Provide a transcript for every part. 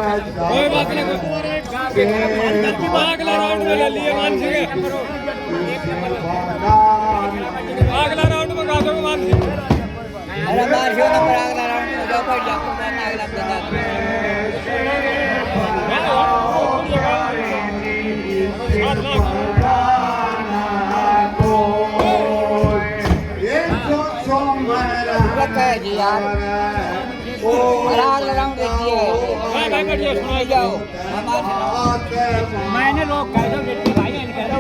कोई बात नहीं अगला राउंड में ले लिए मान सिंह अगला राउंड में गा दो मान सिंह अरे मार शो नंबर अगला राउंड में जाओ पड़ जाओ अगला बता जी यार अगला राउंड देखिए भाई बढ़िया सुनाई जाओ मैंने लोग कह दो बेटी भाई ने कह दो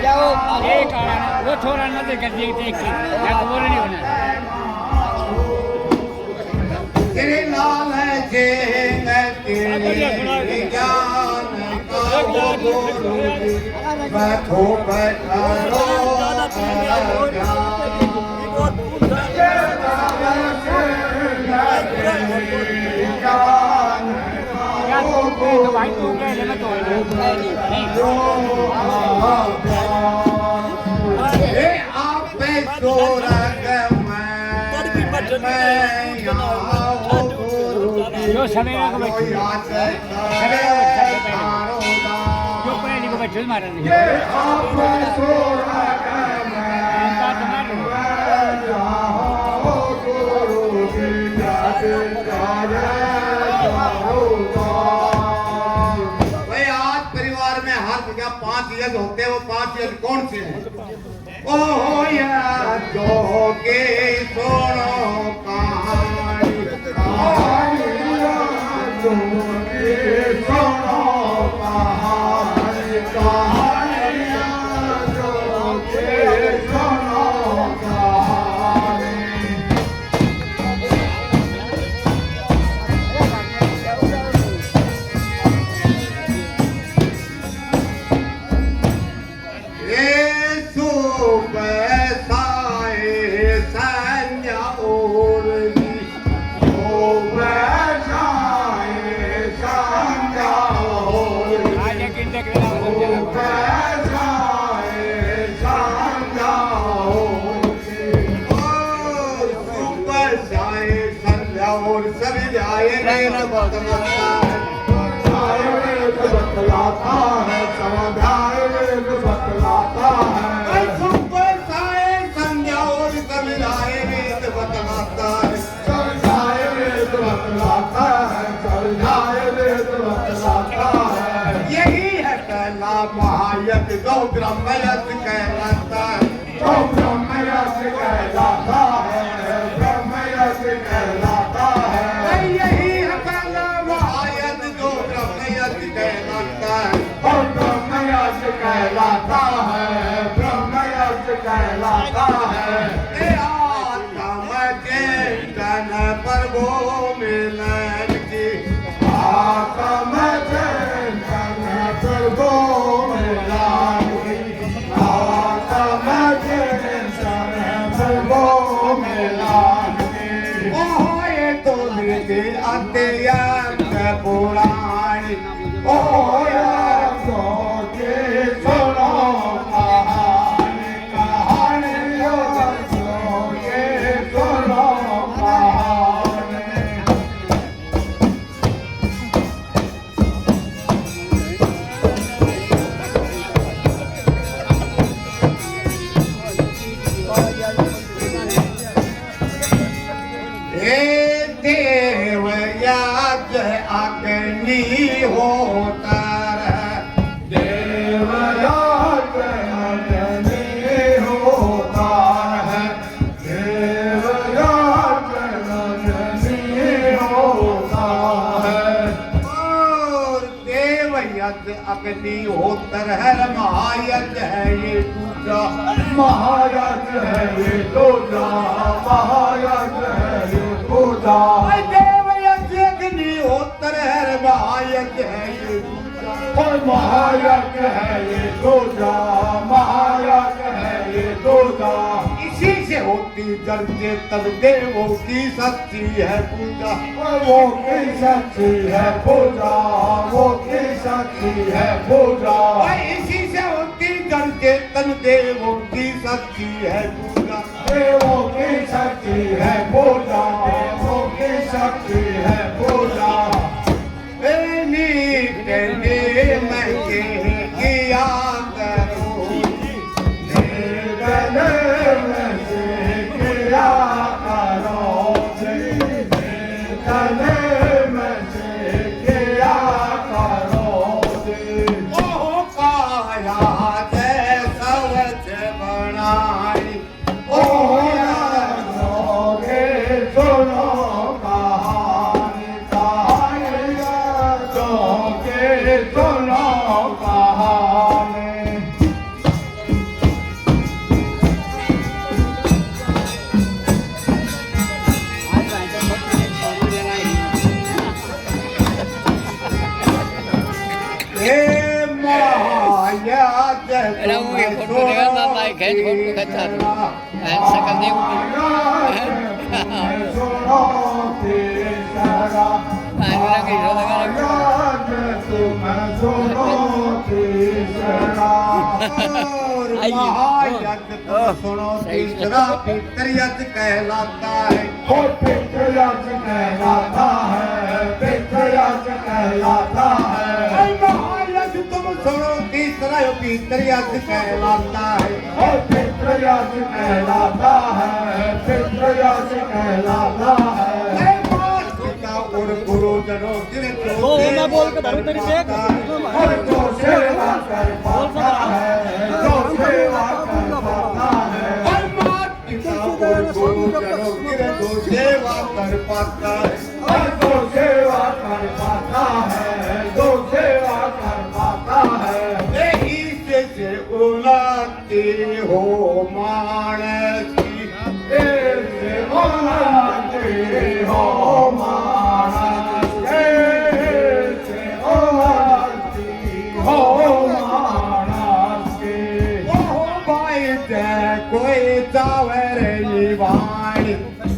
जाओ एक वो छोरा ना देख देख क्या बोल नहीं होना तेरे नाम है जेंग तेरे ज्ञान बैठो बैठा रो भाई तू क्या लेना तो आप पे जो सवेरा को बैठो जो पहले को बैठो मारा नहीं भाई आज परिवार में हर जगह 5 यज्ञ होते हैं वो 5 यज्ञ कौन से हैं ओ जो के सुनो कहानी जो के सुनो कहानी जो के सुनो कहानी बतलाता है बतलाता है सुपर साए संध्या और सविलाए वेद बतलाता है सविलाए वेद बतलाता है सविलाए वेद बतलाता है यही है पहला महायज्ञ गौ ब्रह्मयज्ञ कहलाता है गौ ब्रह्मयज्ञ कहलाता है ब्रह्मयज्ञ कहलाता है यही है पहला महायज्ञ जो ब्रह्मयज्ञ कहलाता है और ब्रह्मयज्ञ कहलाता है ब्रह्मयज्ञ कहलाता है आत्म चेतन प्रभु मिलन की आत्म चेतन प्रभु मिलन की आत्म चेतन प्रभु मिलन की ओह ये तो निधि अत्यंत पुराणी ओह अग्नि होता देवराज अग्नि होता है देवराज अग्नि होता है और देवयज्ञ अग्नि होतर है महायज्ञ है ये दूजा महायज्ञ है ये दूजा महायज्ञ है ये दूजा होतर है महायज्ञ है ये और महायज्ञ है ये दूजा महायज्ञ है ये दूजा इसी से होती जड़ चेतन देवों की सच्ची है पूजा वो की सच्ची है पूजा वो की सच्ची है पूजा इसी से होती जड़ चेतन देवों की सच्ची है पूजा देवों की सच्ची है सुनो कहानी कहानियों के सुनो कहानी Era un फोटो देखा ना भाई खेच फोटो खचा सकल देख सुनो तीसरा पितरियत कहलाता है पितरियत कहलाता है पितरियत कहलाता है महायज्ञ तुम सुनो तीसरा पितरियत कहलाता है पितरियत कहलाता है पितरियत कहलाता है और गुरुजनों मैं बोल के धर्म तेरी देख और जो सेवा कर पाता है जो सेवा कर पाता है और मात पिता और गुरुजनों की जो सेवा कर पाता है और जो सेवा कर पाता है जो सेवा कर पाता है यही से उलाती हो मानस की ऐसे उलाती हो कोई चावर वाणी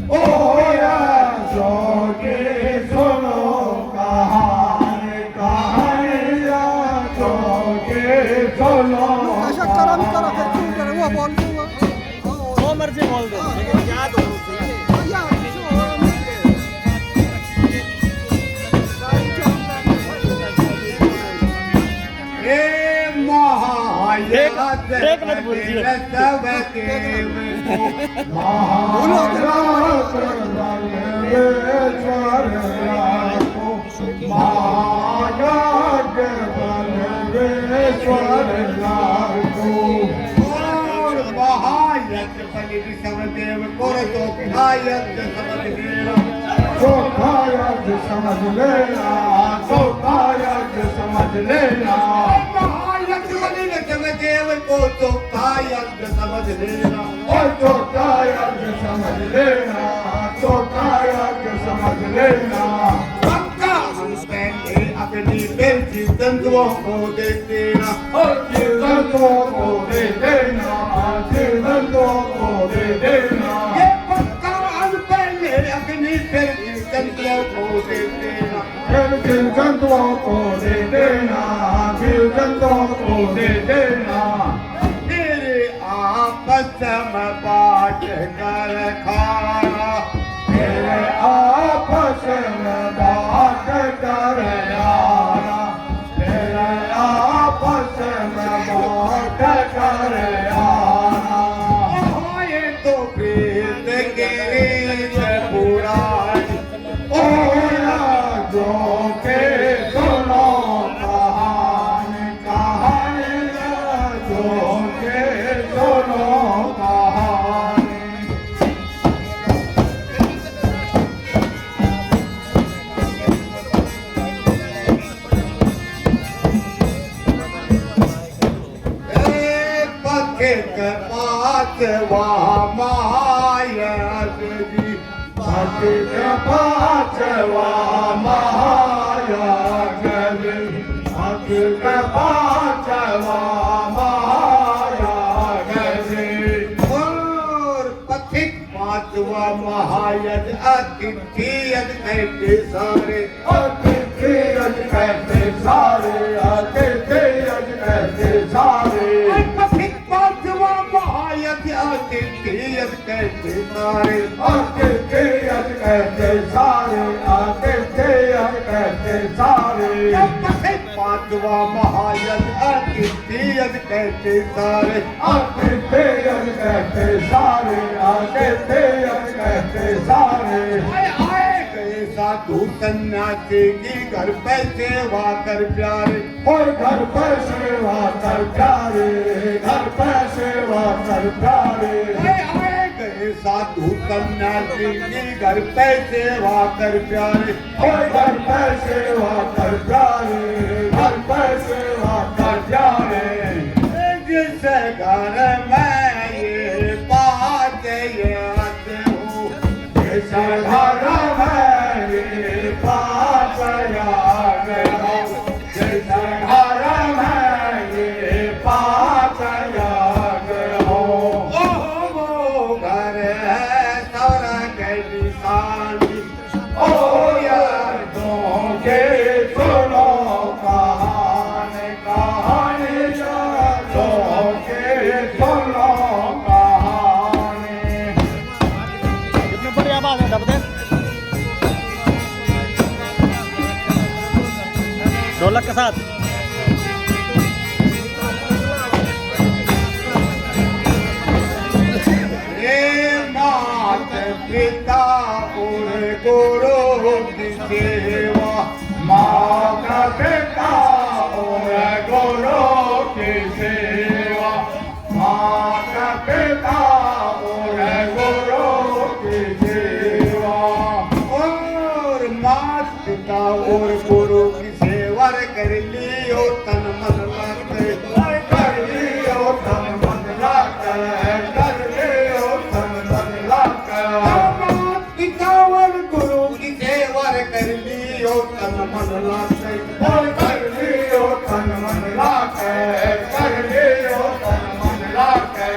ओ जोगे सुनो कहानी कहानियां जोगे सुनो ऐसा करा भी करा फिर क्यों करे वो बोल दूंगा वो मर्जी बोल दो लेकिन याद हो देख मत बोलिए समझ लेना समझ लेना देव को तो कायद समझ लेना और तो कायद समझ लेना तो कायद समझ लेना पक्का हम पहले अपनी बेटी तंतुओं को दे देना और तंतुओं को दे देना तंतुओं को दे देना ये पक्का हम पहले अपनी बेटी तंतुओं को दे देना तंतुओं को दे देना तंतुओं को दे देना तेरे आपस में बांट कर खाना तेरे आपस में बांट कर आना तेरे आपस में बांट कर आना ये तो प्रीत की रीत पुरानी ओ जो के सुनो कहानी कहानियां जो के सुनो कहानी पथिक पात वहाँ महायत जी पथिक पात वहाँ महायत जी पथिक पात वहाँ महायत जी और पथिक पांचवा महायत अतिथियत कहते सारे अतिथियत कहते सारे अतिथियत कहते सारे पथिक पांचवा महायत अतिथियत कहते सारे अतिथियत कहते सारे अतिथियत कहते सारे पथिक पांचवा महायत अतिथियत कहते सारे अतिथियत कहते सारे अतिथियत कहते सारे साधु सन्यासी की घर पे सेवा कर प्यारे और घर पे सेवा कर प्यारे घर पे सेवा कर प्यारे आए गए साधु सन्यासी की घर पे सेवा कर प्यारे, घर पे सेवा कर प्यारे, घर पे सेवा कर प्यारे। जिस घर में ये बात याद हो, जिस घर में ये बात याद हो, जिस घर में ये बात याद हो, वो घर है स्वर्ग की निशानी। ओ यार के सुनो कहानी, कहानी यारों के सुनो कहानी। कितने बढ़िया बात है दबदे ढोलक के साथ। मात पिता और गुरु की सेवा, माता पिता और गुरु की सेवा, माता पिता और गुरु की सेवा। और माता पिता और गुरु की सेवा कर लियो तन मन लाके, कर लियो तन मन लाके, कर लियो तन मन लाके। माता पिता और गुरु की सेवा कर लियो तन मन लाके, कर लियो तन मन लाके, कर लियो तन मन लाके।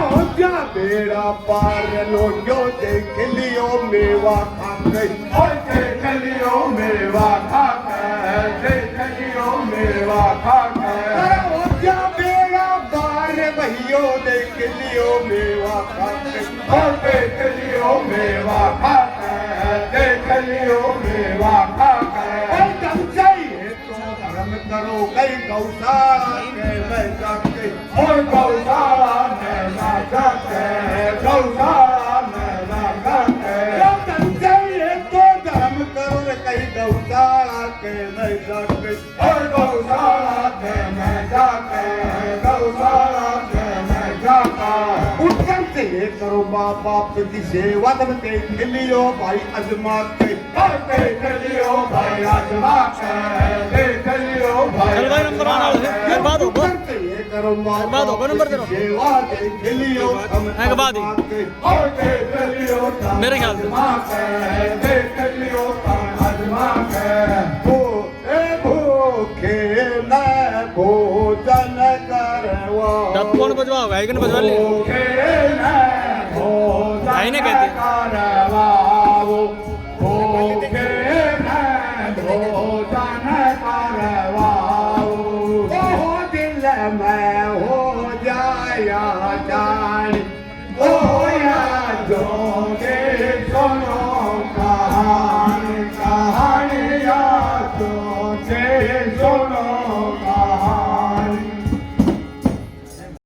हो जा बेड़ा पार लो जो देख लियो मेवा खा गई, और देख लियो मेवा खा गए, देख लियो मेवा खा गए। हो जा बेड़ा पार भैयो देख लियो मेवा खा गई, और देख लियो मेवा खा गए, देख लियो मेवा खा गए। जब चाहिए तो धर्म करो कई गौशाला के मैं जाके, और गौशाला में ना जाके, गौशाला में ना जाके। जब चाहिए तो धर्म करो कई गौशाला के मैं जाके, और गौशाला के मैं जाके, गौशाला के मैं जाका। उत्तम से ये करो माँ बाप की सेवा, तब देख लियो भाई अजमा के, और देख लियो भाई अजमा के, देख लियो भाई। चल भाई नंबर आना है, एक बात हो गो, ये करो माँ बात हो गो, नंबर दे दो। सेवा देख लियो हम एक बात ही। और देख लियो तम मेरे ख्याल से। अजमा के, देख लियो तम अजमा के। भूखे न भोजन करवा, डब कौन बजवाओगे? आइकन बजवा ले। भूखे न भोजन आई ना कहते। करवाओ, भूखे न भोजन करवाओ। ओ दिल में हो जाया जान, ओ यादों के सुनो कहानी, कहानी यादों के सुनो